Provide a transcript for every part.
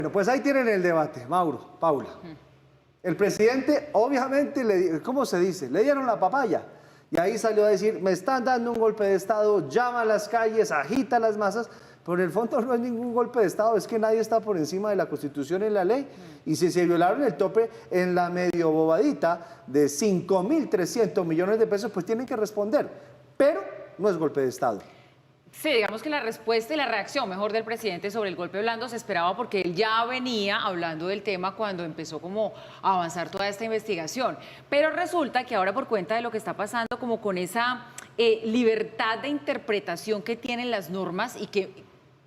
Bueno, pues ahí tienen el debate, Mauro, Paula. El presidente, obviamente, ¿cómo se dice? Le dieron la papaya. Y ahí salió a decir, me están dando un golpe de Estado, llama a las calles, agita las masas, pero en el fondo no es ningún golpe de Estado, es que nadie está por encima de la Constitución y la ley. Y si se violaron el tope en la medio bobadita de 5.300 millones de pesos, pues tienen que responder. Pero no es golpe de Estado. Sí, digamos que la respuesta y la reacción mejor del presidente sobre el golpe blando se esperaba porque él ya venía hablando del tema cuando empezó como a avanzar toda esta investigación. Pero resulta que ahora por cuenta de lo que está pasando, como con esa libertad de interpretación que tienen las normas y que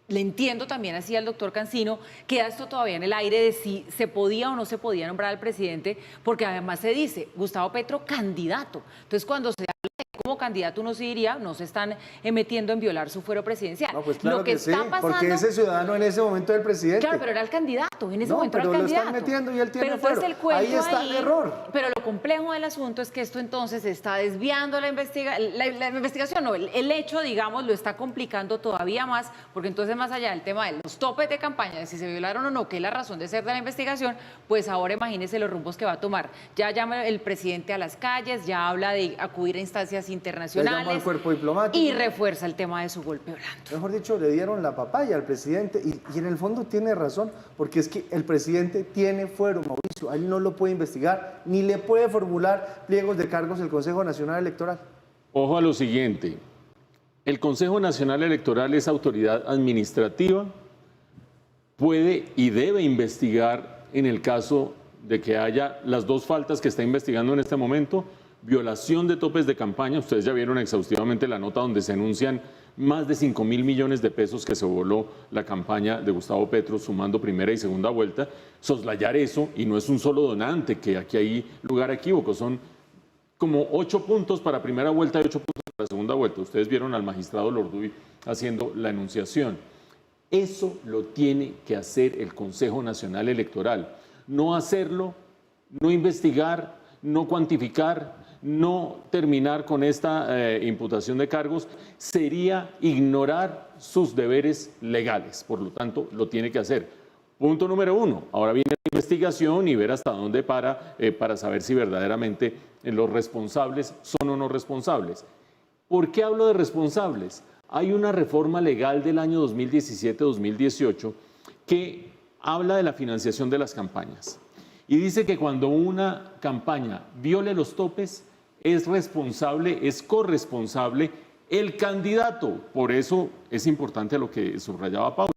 le entiendo también así al doctor Cancino, queda esto todavía en el aire de si se podía o no se podía nombrar al presidente, porque además se dice, Gustavo Petro candidato. Entonces cuando se como candidato uno sí diría, no se están metiendo en violar su fuero presidencial. No, pues claro lo que sí, está pasando, porque ese ciudadano en ese momento es el presidente. Claro, pero era el candidato, en ese momento era el pero candidato. lo están metiendo y él tiene pero fuero. entonces el cuento Ahí está el error. Pero lo complejo del asunto es que esto entonces está desviando la investigación, no, el hecho, digamos, lo está complicando todavía más, porque entonces más allá del tema de los topes de campaña, de si se violaron o no, que es la razón de ser de la investigación, pues ahora imagínese los rumbos que va a tomar. Ya llama el presidente a las calles, ya habla de acudir a instancias internacionales. Al cuerpo diplomático. Y refuerza el tema de su golpe blando. Mejor dicho, le dieron la papaya al presidente y en el fondo tiene razón, porque es que el presidente tiene fuero, Mauricio, a él no lo puede investigar, ni le puede formular pliegos de cargos el Consejo Nacional Electoral. Ojo a lo siguiente, el Consejo Nacional Electoral es autoridad administrativa, puede y debe investigar en el caso de que haya las dos faltas que está investigando en este momento, violación de topes de campaña. Ustedes ya vieron exhaustivamente la nota donde se anuncian más de 5.000 millones de pesos que se voló la campaña de Gustavo Petro sumando primera y segunda vuelta. Soslayar eso, y no es un solo donante, que aquí hay lugar a equívoco, son como 8 puntos para primera vuelta y 8 puntos para segunda vuelta. Ustedes vieron al magistrado Lorduy haciendo la enunciación. Eso lo tiene que hacer el Consejo Nacional Electoral. No hacerlo, no investigar, no cuantificar, no terminar con esta imputación de cargos sería ignorar sus deberes legales. Por lo tanto, lo tiene que hacer. Punto número 1. Ahora viene la investigación y ver hasta dónde para saber si verdaderamente los responsables son o no responsables. ¿Por qué hablo de responsables? Hay una reforma legal del año 2017-2018 que habla de la financiación de las campañas. Y dice que cuando una campaña viole los topes, es responsable, es corresponsable el candidato. Por eso es importante lo que subrayaba Paula.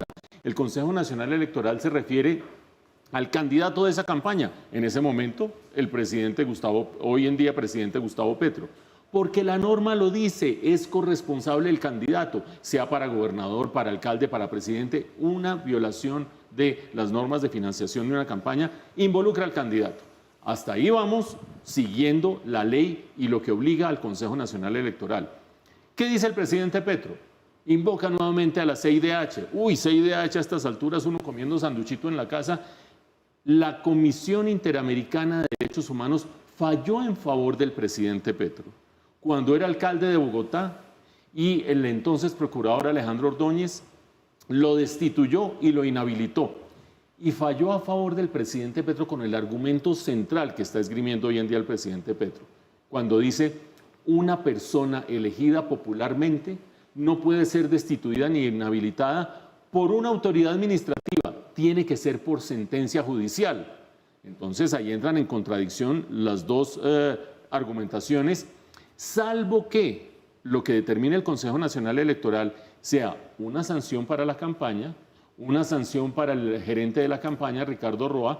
El Consejo Nacional Electoral se refiere al candidato de esa campaña. En ese momento, el presidente Gustavo, hoy en día presidente Gustavo Petro. Porque la norma lo dice, es corresponsable el candidato, sea para gobernador, para alcalde, para presidente. Una violación de las normas de financiación de una campaña involucra al candidato. Hasta ahí vamos siguiendo la ley y lo que obliga al Consejo Nacional Electoral. ¿Qué dice el presidente Petro? Invoca nuevamente a la CIDH. Uy, CIDH a estas alturas, uno comiendo sanduchito en la casa. La Comisión Interamericana de Derechos Humanos falló en favor del presidente Petro. Cuando era alcalde de Bogotá y el entonces procurador Alejandro Ordóñez lo destituyó y lo inhabilitó. Y falló a favor del presidente Petro con el argumento central que está esgrimiendo hoy en día el presidente Petro, cuando dice una persona elegida popularmente no puede ser destituida ni inhabilitada por una autoridad administrativa, tiene que ser por sentencia judicial. Entonces ahí entran en contradicción las dos argumentaciones, salvo que lo que determine el Consejo Nacional Electoral sea una sanción para la campaña, una sanción para el gerente de la campaña, Ricardo Roa,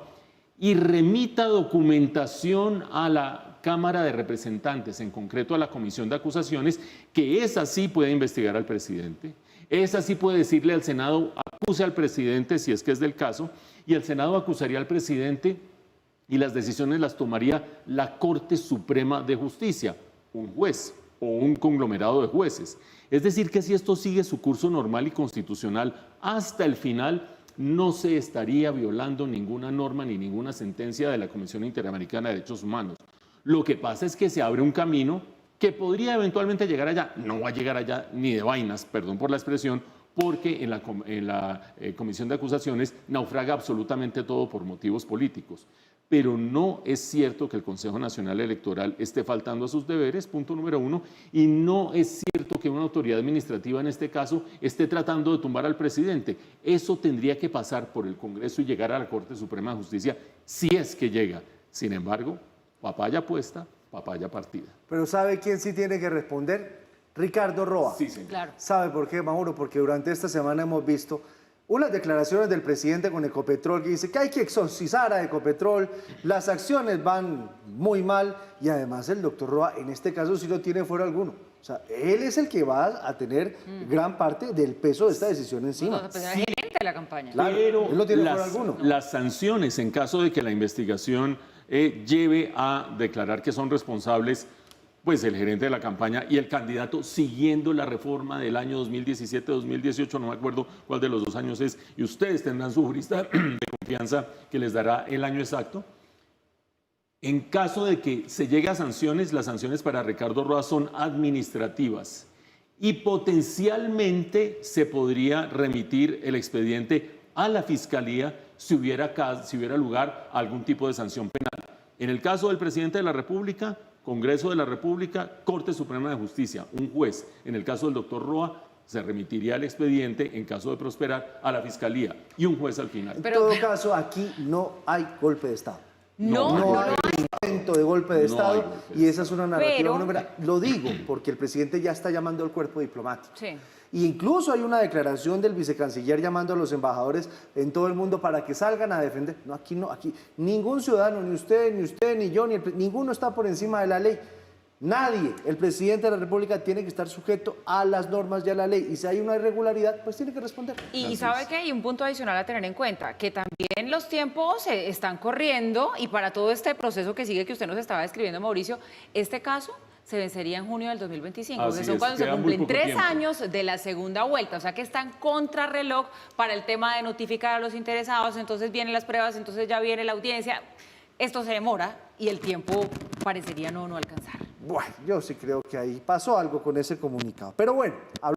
y remita documentación a la Cámara de Representantes, en concreto a la Comisión de Acusaciones, que esa sí puede investigar al presidente, esa sí puede decirle al Senado, acuse al presidente si es que es del caso, y el Senado acusaría al presidente y las decisiones las tomaría la Corte Suprema de Justicia, un juez o un conglomerado de jueces. Es decir, que si esto sigue su curso normal y constitucional hasta el final, no se estaría violando ninguna norma ni ninguna sentencia de la Comisión Interamericana de Derechos Humanos. Lo que pasa es que se abre un camino que podría eventualmente llegar allá, no va a llegar allá ni de vainas, perdón por la expresión, porque en la comisión de acusaciones naufraga absolutamente todo por motivos políticos. Pero no es cierto que el Consejo Nacional Electoral esté faltando a sus deberes, punto número uno, y no es cierto que una autoridad administrativa en este caso esté tratando de tumbar al presidente. Eso tendría que pasar por el Congreso y llegar a la Corte Suprema de Justicia, si es que llega. Sin embargo, papaya puesta, papaya partida. Pero ¿sabe quién sí tiene que responder? Ricardo Roa. Sí, señor. Claro. ¿Sabe por qué, Mauro? Porque durante esta semana hemos visto unas declaraciones del presidente con Ecopetrol que dice que hay que exorcizar a Ecopetrol, las acciones van muy mal y además el doctor Roa en este caso sí no tiene fuero alguno. O sea, él es el que va a tener gran parte del peso de esta decisión encima. No, pues era gerente de la campaña. Claro, Pero él no tiene fuero alguno. las sanciones en caso de que la investigación lleve a declarar que son responsables pues el gerente de la campaña y el candidato siguiendo la reforma del año 2017-2018, no me acuerdo cuál de los dos años es, y ustedes tendrán su jurista de confianza que les dará el año exacto. En caso de que se llegue a sanciones, las sanciones para Ricardo Roa son administrativas y potencialmente se podría remitir el expediente a la Fiscalía si hubiera lugar a algún tipo de sanción penal. En el caso del presidente de la República, Congreso de la República, Corte Suprema de Justicia, un juez. En el caso del doctor Roa, se remitiría el expediente, en caso de prosperar, a la Fiscalía y un juez al final. En Pero- todo caso, aquí no hay golpe de Estado. No, No no hay lo hay. intento de golpe de No Estado hay golpe de y esa es una narrativa. Pero- Bueno, mira, lo digo porque el presidente ya está llamando al cuerpo diplomático. Sí. Y incluso hay una declaración del vicecanciller llamando a los embajadores en todo el mundo para que salgan a defender. No, aquí ningún ciudadano, ni usted, ni yo, ninguno está por encima de la ley. Nadie, el presidente de la República tiene que estar sujeto a las normas y a la ley. Y si hay una irregularidad, pues tiene que responder. Y sabe que hay un punto adicional a tener en cuenta, que también los tiempos se están corriendo y para todo este proceso que sigue que usted nos estaba describiendo, Mauricio, este caso se vencería en junio del 2025, Así que son es, cuando se queda muy cumplen poco 3 tiempo. años de la segunda vuelta, o sea que están contrarreloj para el tema de notificar a los interesados, entonces vienen las pruebas, entonces ya viene la audiencia, esto se demora y el tiempo parecería no alcanzar. Bueno, yo sí creo que ahí pasó algo con ese comunicado. Pero bueno,